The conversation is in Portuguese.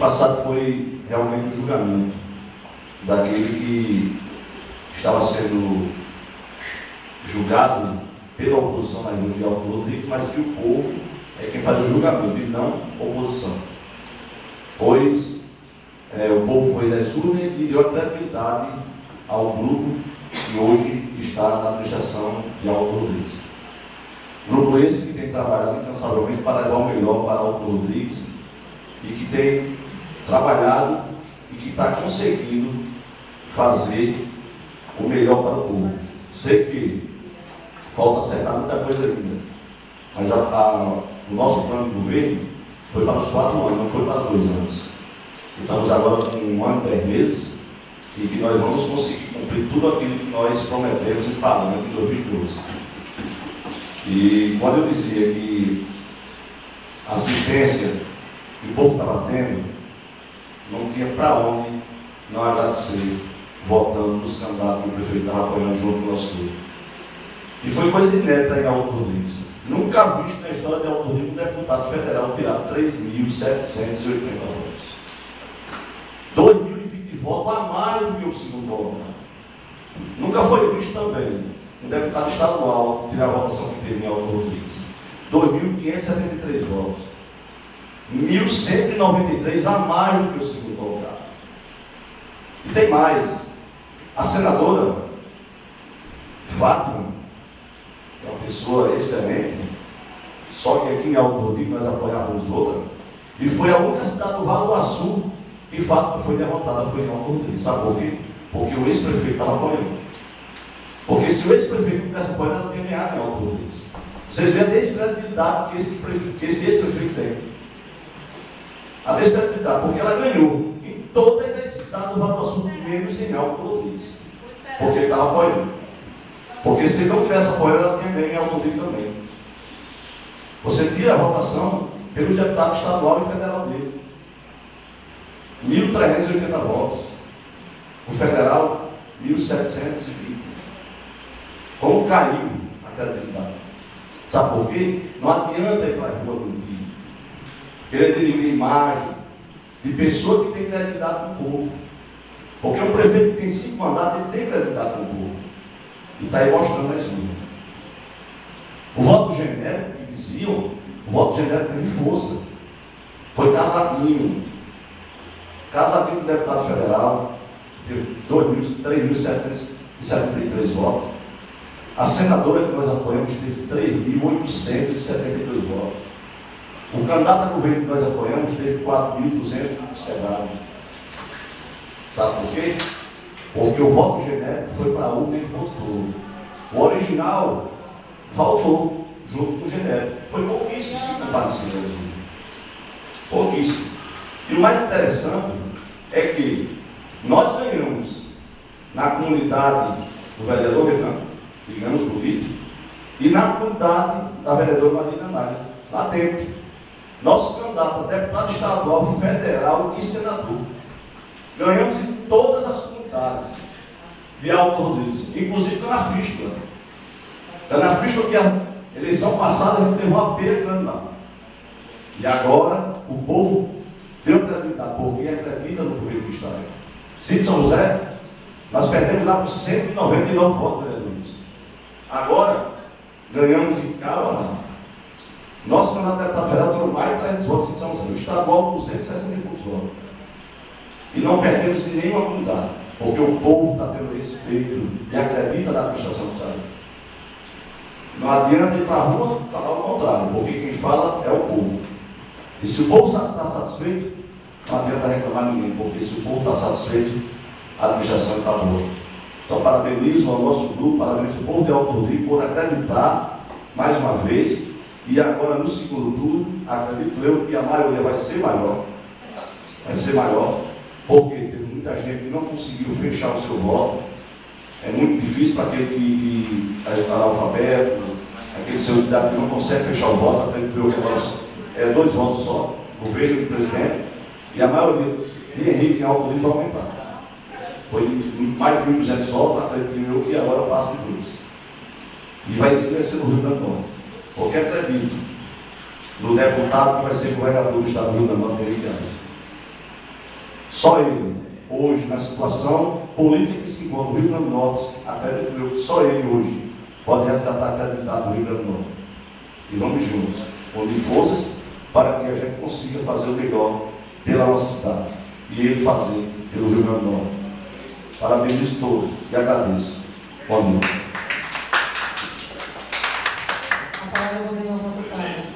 passado foi realmente o julgamento daquele que estava sendo julgado pela oposição na igreja de Alto Rodrigues, mas que o povo é quem faz o julgamento e não a oposição. Pois o povo foi das urnas e deu a credibilidade ao grupo que hoje está na administração de Alto Rodrigues. Grupo esse que tem trabalhado incansavelmente para levar o melhor para Alto Rodrigues e que tem trabalhado e que está conseguindo fazer o melhor para o povo. Sei que falta acertar muita coisa ainda, mas o nosso plano de governo foi para os 4 anos, não foi para 2 anos. Estamos agora com 1 ano e 10 meses e que nós vamos conseguir cumprir tudo aquilo que nós prometemos e falamos em 2012. E quando eu dizia que a assistência que o povo estava tendo, não tinha para onde não agradecer, votando nos candidatos que o prefeito estava apoiando junto com o nosso grupo. E foi coisa inédita em Alto Rodrigues. Nunca visto na história de Alto Rodrigues um deputado federal tirar 3.780 votos. 2.020 votos a mais do que o segundo colocado. Nunca foi visto também um deputado estadual tirar a votação que teve em Alto Rodrigues. 2.573 votos. 1.193 a mais do que o segundo colocado. E tem mais. A senadora Fátima, que é uma pessoa excelente, só que aqui em Alto Rodrigues nós apoiávamos outra, e foi a única cidade do Vale do Açu que Fátima foi derrotada, foi em Alto Rodrigues. Sabe por quê? Porque o ex-prefeito estava apoiando. Porque se o ex-prefeito não tivesse apoiado, ela não tinha ganhado em Alto Rodrigues. Vocês veem a descredibilidade que esse ex-prefeito tem. A descredibilidade, porque ela ganhou em todas as cidades do Vale do Açu, menos em Alto Rodrigues. Porque ele estava apoiando. Porque se ele não tivesse apoiado, ela tinha ganho em Alto Rodrigues também. Você tira a votação pelos deputados estadual e federal dele. 1.380 votos. O federal, 1.720. Como caiu a credibilidade? Sabe por quê? Não adianta ir para a rua no dia. Querer dirimir imagem de pessoa que tem credibilidade no povo. Porque um prefeito que tem 5 mandatos, ele tem credibilidade no povo. E está aí mostrando as urnas. O voto genérico que diziam, o voto genérico tem força. Foi Casadinho. Casadinho do deputado federal, teve 3.773 votos. A senadora que nós apoiamos teve 3.872 votos. O candidato a governo que nós apoiamos teve 4.200 quebrados. Sabe por quê? Porque o voto genérico foi para a urna e votou. O original faltou junto com o genérico. Foi pouquíssimos que compareceram. Pouquíssimos. E o mais interessante é que nós ganhamos na comunidade do vereador Renan, que ganhamos bonito, e na comunidade da vereadora Marina Nair, lá dentro. Nossos candidatos a deputado estadual, federal e senador. Ganhamos em todas as comunidades de Alto Rodrigues, inclusive Canafístula. Canafístula, que a eleição passada a gente levou a feira grande lá. E agora o povo deu credibilidade, porque acredita no governo do Estado. Cid São José, nós perdemos lá por 199 votos, vereadores. Agora, ganhamos de cara a lado. Nosso candidato a deputado federal tirou mais de 300 votos em São José. O estadual, 260 e poucos votos. E não perdemos em nenhuma comunidade, porque o povo está tendo respeito e acredita na administração do Estado. Não adianta ir para a rua falar o contrário, porque quem fala é o povo. E se o povo está satisfeito, não adianta reclamar ninguém, porque se o povo está satisfeito, a administração está boa. Então, parabenizo ao nosso grupo, parabenizo o povo de Alto Rodrigues por acreditar, mais uma vez, e agora no segundo turno, acredito eu que a maioria vai ser maior. Vai ser maior, porque teve muita gente que não conseguiu fechar o seu voto. É muito difícil para aquele que é analfabeto, aquele seu candidato que não consegue fechar o voto, acredito eu que agora é 2 votos só, governo e presidente, e a maioria de Henrique em Alto Rodrigues vai aumentar. Foi mais de 1.200 votos, acredito eu, e agora passa de 2. E vai ser no Rio Grande do Norte. Porque acredito no deputado que vai ser governador do estado do Rio Grande do Norte, Henrique Alves. Só ele, hoje, na situação política que se encontra no Rio Grande do Norte, acredito eu que só ele hoje pode resgatar a credibilidade do Rio Grande do Norte. E vamos juntos, unir forças para que a gente consiga fazer o melhor pela nossa cidade. E ele fazer pelo Rio Grande do Norte. Parabéns a todos e agradeço. Boa noite. A palavra eu vou dar uma deputada.